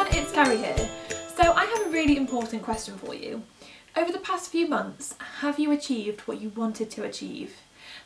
everyone, it's Carrie here. So I have a really important question for you. Over the past few months, have you achieved what you wanted to achieve?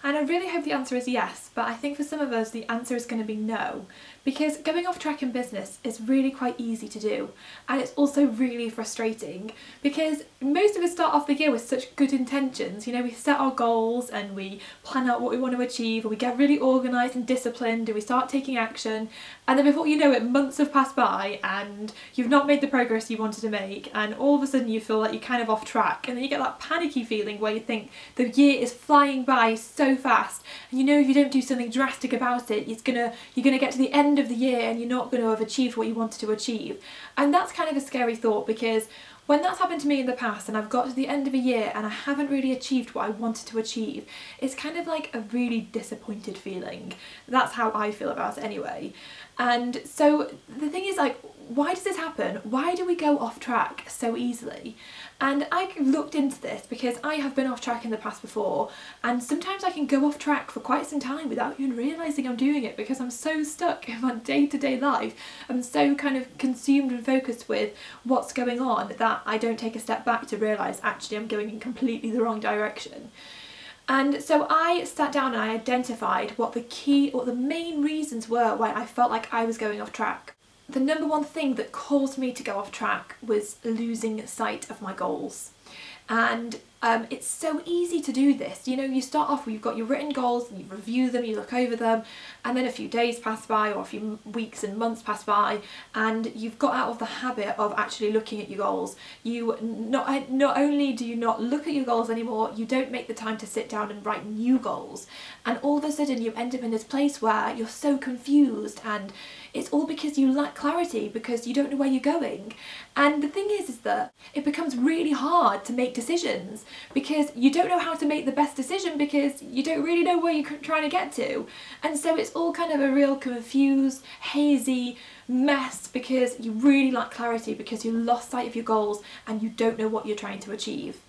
And I really hope the answer is yes, but I think for some of us the answer is going to be no. Because going off track in business is really quite easy to do, and it's also really frustrating because most of us start off the year with such good intentions. You know, we set our goals and we plan out what we want to achieve, and we get really organised and disciplined and we start taking action, and then before you know it, months have passed by and you've not made the progress you wanted to make, and all of a sudden you feel like you're kind of off track, and then you get that panicky feeling where you think the year is flying by so fast, and you know if you don't do something drastic about it, you're gonna get to the end of the year and you're not going to have achieved what you wanted to achieve. And that's kind of a scary thought, because when that's happened to me in the past and I've got to the end of a year and I haven't really achieved what I wanted to achieve, it's kind of like a really disappointed feeling. That's how I feel about it anyway. And so the thing is, like, why does this happen? Why do we go off track so easily? And I looked into this because I have been off track in the past before, and sometimes I can go off track for quite some time without even realising I'm doing it, because I'm so stuck in my day-to-day life. I'm so kind of consumed and focused with what's going on that I don't take a step back to realise actually I'm going in completely the wrong direction. And so I sat down and I identified what the main reasons were why I felt like I was going off track. The number one thing that caused me to go off track was losing sight of my goals. And it's so easy to do this. You know, you start off, you've got your written goals and you review them, you look over them, and then a few days pass by or a few weeks and months pass by, and you've got out of the habit of actually looking at your goals. You not only do you not look at your goals anymore, you don't make the time to sit down and write new goals. And all of a sudden you end up in this place where you're so confused, and it's all because you lack clarity, because you don't know where you're going. And the thing is that it becomes really hard to make decisions, because you don't know how to make the best decision, because you don't really know where you're trying to get to. And so it's all kind of a real confused, hazy mess, because you really lack clarity, because you lost sight of your goals and you don't know what you're trying to achieve.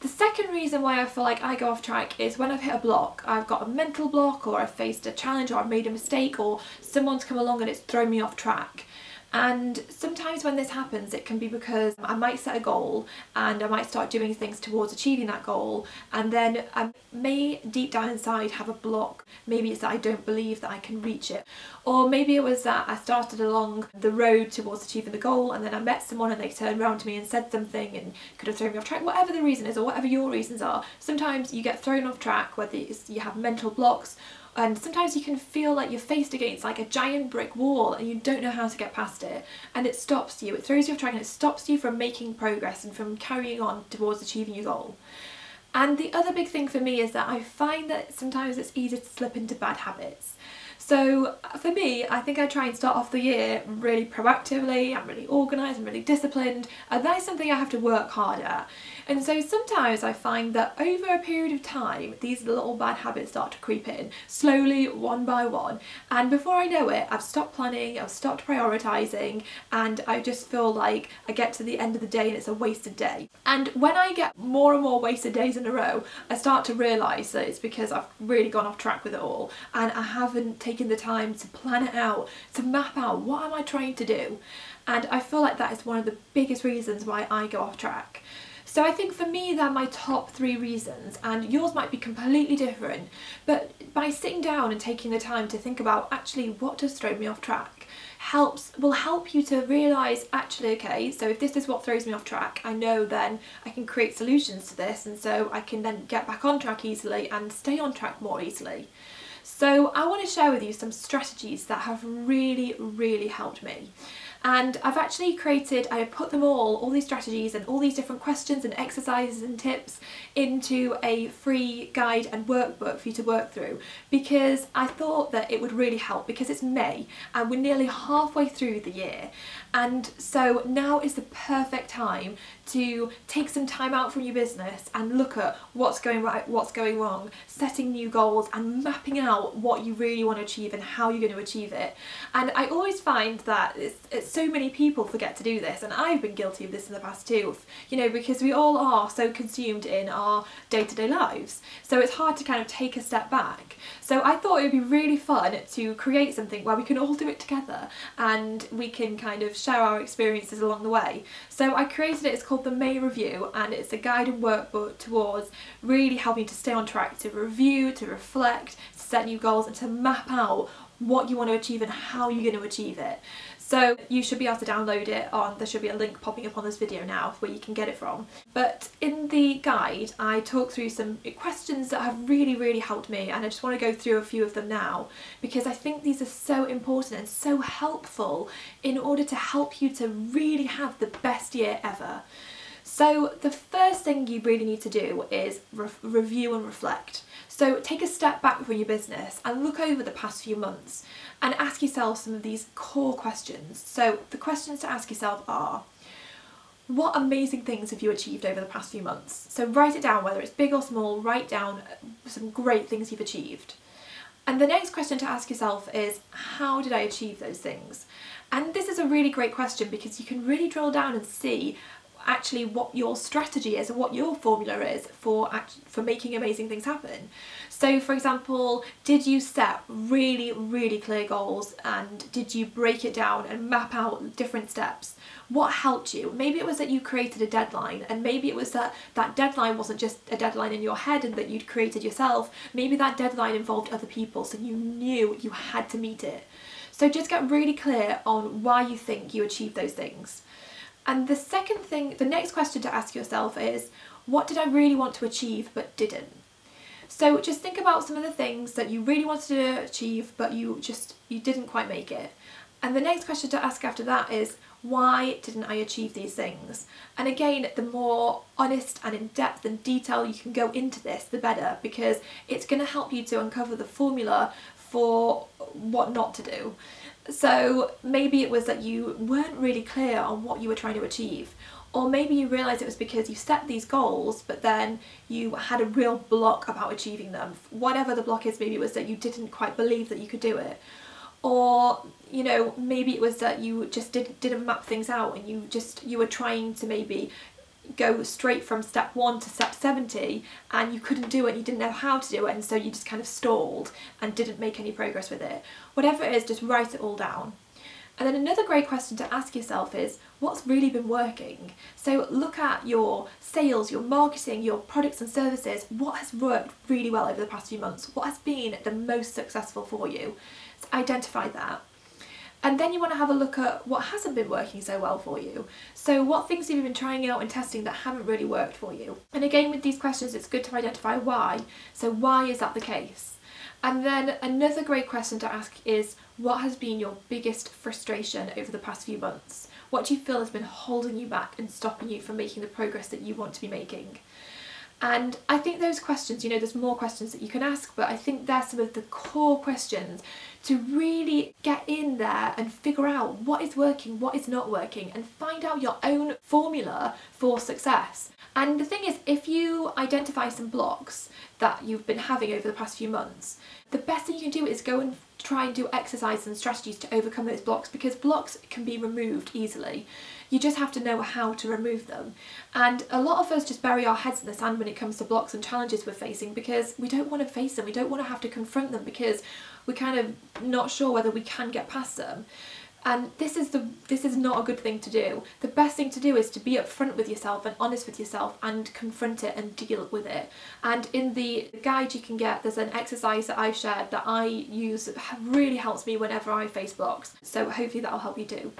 The second reason why I feel like I go off track is when I've hit a block. I've got a mental block, or I've faced a challenge, or I've made a mistake, or someone's come along and it's thrown me off track. And sometimes when this happens, it can be because I might set a goal and I might start doing things towards achieving that goal, and then I may deep down inside have a block. Maybe it's that I don't believe that I can reach it, or maybe it was that I started along the road towards achieving the goal and then I met someone and they turned around to me and said something and could have thrown me off track. Whatever the reason is, or whatever your reasons are, sometimes you get thrown off track, whether it's you have mental blocks, and sometimes you can feel like you're faced against like a giant brick wall and you don't know how to get past it, and it stops you, it throws you off track, and it stops you from making progress and from carrying on towards achieving your goal. And the other big thing for me is that I find that sometimes it's easy to slip into bad habits. So for me, I think I try and start off the year really proactively, I'm really organised, I'm really disciplined, and that is something I have to work hard at. And so sometimes I find that over a period of time, these little bad habits start to creep in, slowly, one by one, and before I know it, I've stopped planning, I've stopped prioritising, and I just feel like I get to the end of the day and it's a wasted day. And when I get more and more wasted days in a row, I start to realise that it's because I've really gone off track with it all, and I haven't taken the time to plan it out, to map out what am I trying to do. And I feel like that is one of the biggest reasons why I go off track. So I think for me they're my top 3 reasons, and yours might be completely different, but by sitting down and taking the time to think about actually what does throw me off track will help you to realise actually, okay, so if this is what throws me off track, I know then I can create solutions to this, and so I can then get back on track easily and stay on track more easily. So I want to share with you some strategies that have really helped me. And I've actually I put them all these strategies and all these different questions and exercises and tips into a free guide and workbook for you to work through, because I thought that it would really help, because it's May and we're nearly halfway through the year. And so now is the perfect time to take some time out from your business and look at what's going right, what's going wrong, setting new goals and mapping out what you really want to achieve and how you're going to achieve it. And I always find that it's so many people forget to do this, and I've been guilty of this in the past too, you know, because we all are so consumed in our day-to-day lives. So it's hard to kind of take a step back. So I thought it would be really fun to create something where we can all do it together and we can kind of share our experiences along the way. So I created it, it's called the May Review, and it's a guide and workbook towards really helping to stay on track, to review, to reflect, to set new goals, and to map out what you want to achieve and how you're going to achieve it. So you should be able to download it there should be a link popping up on this video now where you can get it from. But in the guide I talk through some questions that have really helped me, and I just want to go through a few of them now because I think these are so important and so helpful in order to help you to really have the best year ever. So the first thing you really need to do is review and reflect. So take a step back from your business and look over the past few months and ask yourself some of these core questions. So the questions to ask yourself are, what amazing things have you achieved over the past few months? So write it down, whether it's big or small, write down some great things you've achieved. And the next question to ask yourself is, how did I achieve those things? And this is a really great question because you can really drill down and see actually what your strategy is and what your formula is for making amazing things happen. So for example, did you set really clear goals, and did you break it down and map out different steps? What helped you? Maybe it was that you created a deadline, and maybe it was that that deadline wasn't just a deadline in your head and that you'd created yourself. Maybe that deadline involved other people, so you knew you had to meet it. So just get really clear on why you think you achieved those things. And the next question to ask yourself is, what did I really want to achieve but didn't? So just think about some of the things that you really wanted to achieve but you didn't quite make it. And the next question to ask after that is, why didn't I achieve these things? And again, the more honest and in depth and detail you can go into this, the better, because it's going to help you to uncover the formula for what not to do. So maybe it was that you weren't really clear on what you were trying to achieve, or maybe you realised it was because you set these goals but then you had a real block about achieving them. Whatever the block is, maybe it was that you didn't quite believe that you could do it, or you know, maybe it was that you just didn't map things out and you were trying to maybe go straight from step 1 to step 70 and you couldn't do it, you didn't know how to do it, and so you just kind of stalled and didn't make any progress with it. Whatever it is, just write it all down. And then another great question to ask yourself is, what's really been working? So look at your sales, your marketing, your products and services. What has worked really well over the past few months? What has been the most successful for you? So identify that. And then you want to have a look at what hasn't been working so well for you. So what things have you been trying out and testing that haven't really worked for you? And again, with these questions, it's good to identify why. So why is that the case? And then another great question to ask is, what has been your biggest frustration over the past few months? What do you feel has been holding you back and stopping you from making the progress that you want to be making? And I think those questions, you know, there's more questions that you can ask, but I think they're some of the core questions to really get in there and figure out what is working, what is not working, and find out your own formula for success. And the thing is, if you identify some blocks that you've been having over the past few months, the best thing you can do is go and try and do exercises and strategies to overcome those blocks, because blocks can be removed easily. You just have to know how to remove them. And a lot of us just bury our heads in the sand when it comes to blocks and challenges we're facing, because we don't want to face them, we don't want to have to confront them, because we're kind of not sure whether we can get past them. And this is not a good thing to do. The best thing to do is to be upfront with yourself and honest with yourself and confront it and deal with it. And in the guide you can get, there's an exercise that I've shared that I use that really helps me whenever I face blocks. So hopefully that'll help you too.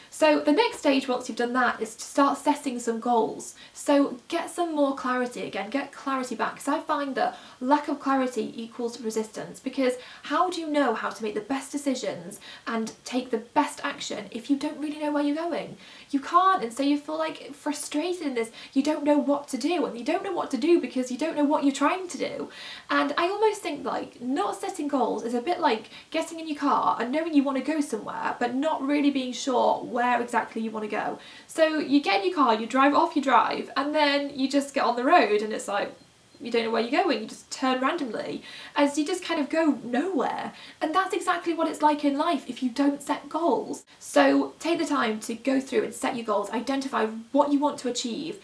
So the next stage, once you've done that, is to start setting some goals. So get some more clarity again, get clarity back, because I find that lack of clarity equals resistance, because how do you know how to make the best decisions and take the best action if you don't really know where you're going? You can't, and so you feel like frustrated in this, you don't know what to do, and you don't know what to do because you don't know what you're trying to do. And I almost think like not setting goals is a bit like getting in your car and knowing you want to go somewhere but not really being sure where exactly you want to go. So you get in your car, you drive off your drive, and then you just get on the road and it's like, you don't know where you're going, you just turn randomly, as you just kind of go nowhere. And that's exactly what it's like in life if you don't set goals. So take the time to go through and set your goals, identify what you want to achieve,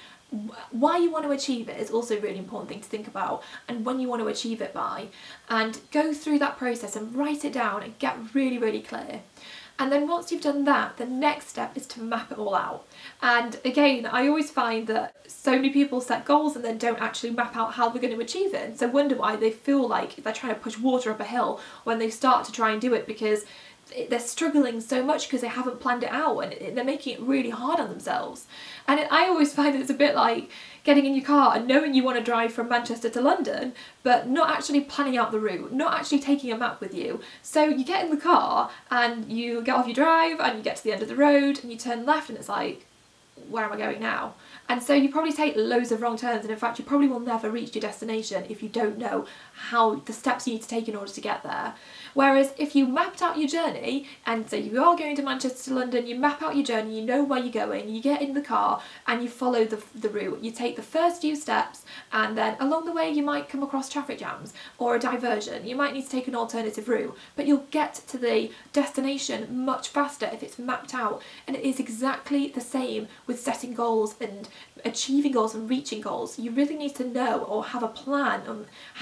why you want to achieve it is also a really important thing to think about, and when you want to achieve it by, and go through that process and write it down and get really, really clear. And then once you've done that, the next step is to map it all out. And again, I always find that so many people set goals and then don't actually map out how they're going to achieve it, and so wonder why they feel like they're trying to push water up a hill when they start to try and do it, because they're struggling so much because they haven't planned it out, and they're making it really hard on themselves. And I always find that it's a bit like getting in your car and knowing you want to drive from Manchester to London, but not actually planning out the route, not actually taking a map with you. So you get in the car and you get off your drive and you get to the end of the road and you turn left and it's like, where am I going now? And so you probably take loads of wrong turns, and in fact you probably will never reach your destination if you don't know how the steps you need to take in order to get there. Whereas if you mapped out your journey, and so you are going to Manchester to London, you map out your journey, you know where you're going, you get in the car and you follow the route. You take the first few steps, and then along the way you might come across traffic jams or a diversion. You might need to take an alternative route, but you'll get to the destination much faster if it's mapped out. And it is exactly the same with setting goals and achieving goals and reaching goals. You really need to know or have a plan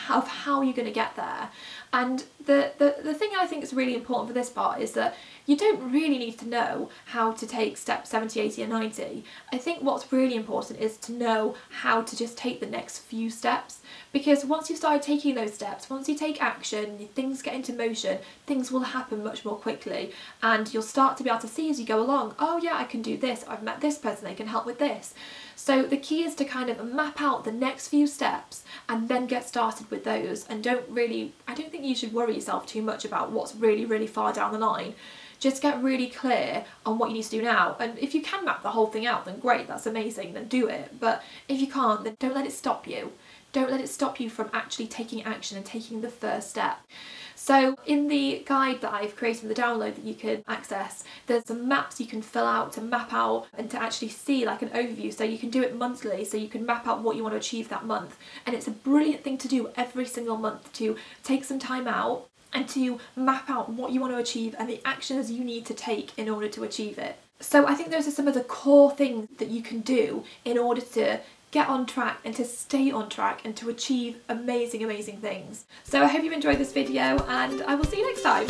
of how you're going to get there. And the thing I think is really important for this part is that you don't really need to know how to take steps 70, 80 and 90. I think what's really important is to know how to just take the next few steps, because once you start taking those steps, once you take action, things get into motion, things will happen much more quickly, and you'll start to be able to see as you go along, oh yeah, I can do this, I've met this person, they can help with this. So the key is to kind of map out the next few steps and then get started with those, and I don't think you should worry yourself too much about what's really, really far down the line. Just get really clear on what you need to do now, and if you can map the whole thing out, then great, that's amazing, then do it. But if you can't, then don't let it stop you. Don't let it stop you from actually taking action and taking the first step. So in the guide that I've created, the download that you can access, there's some maps you can fill out to map out and to actually see like an overview. So you can do it monthly, so you can map out what you want to achieve that month. And it's a brilliant thing to do every single month, to take some time out and to map out what you want to achieve and the actions you need to take in order to achieve it. So I think those are some of the core things that you can do in order to get on track and to stay on track and to achieve amazing, amazing things. So I hope you've enjoyed this video, and I will see you next time.